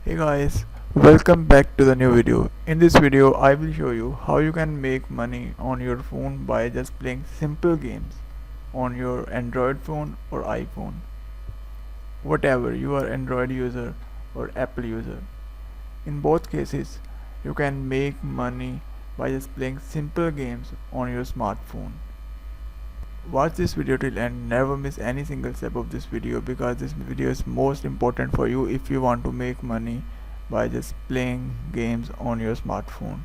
Hey guys, welcome back to the new video. In this video, I will show you how you can make money on your phone by just playing simple games on your Android phone or iPhone. Whatever you are Android user or Apple user. In both cases, you can make money by just playing simple games on your smartphone. Watch this video till end, never miss any single step of this video because this video is most important for you if you want to make money by just playing games on your smartphone.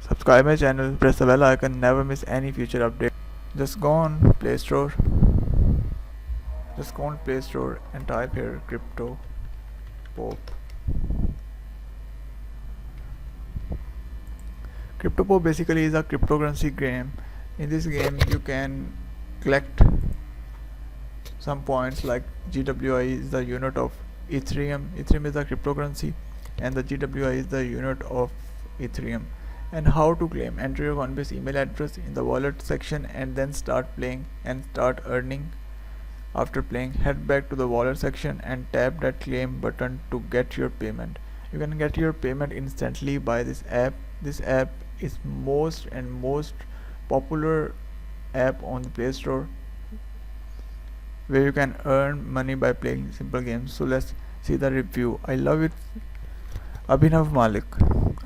Subscribe my channel, press the bell icon, never miss any future update. Just go on Play Store. Just go on Play Store and type here Crypto Pop. Crypto Pop basically is a cryptocurrency game. In this game you can collect some points like GWI is the unit of Ethereum. Ethereum is the cryptocurrency and the GWI is the unit of Ethereum. And how to claim: enter your Coinbase email address in the wallet section and then start playing and start earning. After playing, head back to the wallet section and tap that claim button to get your payment. You can get your payment instantly by this app. This app is most popular app on the Play Store where you can earn money by playing simple games. So let's see the review. I love it. Abhinav Malik.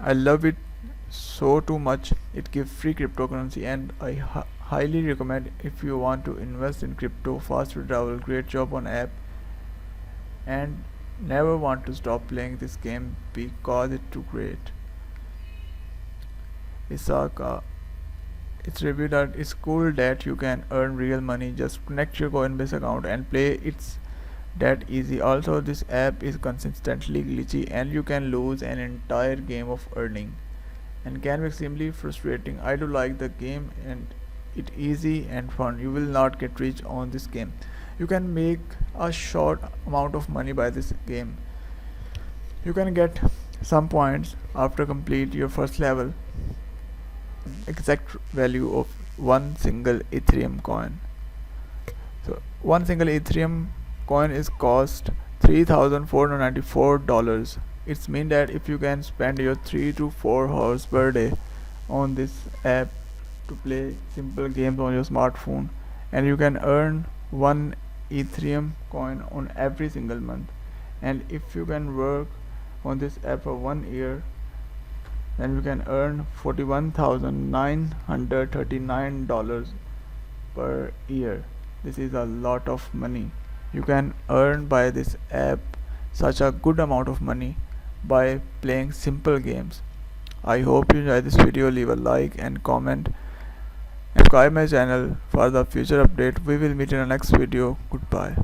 I love it so too much. It gives free cryptocurrency and I highly recommend if you want to invest in crypto. Fast withdrawal, great job on app, and never want to stop playing this game because it's too great. Isaka. It's reviewed that it's cool that you can earn real money. Just connect your Coinbase account and play. It's that easy. Also, this app is consistently glitchy and you can lose an entire game of earning and can be extremely frustrating. I do like the game and it easy and fun. You will not get rich on this game. You can make a short amount of money by this game. You can get some points after complete your first level. Exact value of one single Ethereum coin. So one single Ethereum coin is cost $3,494. It's mean that if you can spend your 3 to 4 hours per day on this app to play simple games on your smartphone, and you can earn one Ethereum coin on every single month. And if you can work on this app for 1 year, then you can earn $41,939 per year. This is a lot of money. You can earn by this app such a good amount of money by playing simple games. I hope you enjoy this video. Leave a like and comment. Subscribe my channel for the future update. We will meet in the next video. Goodbye.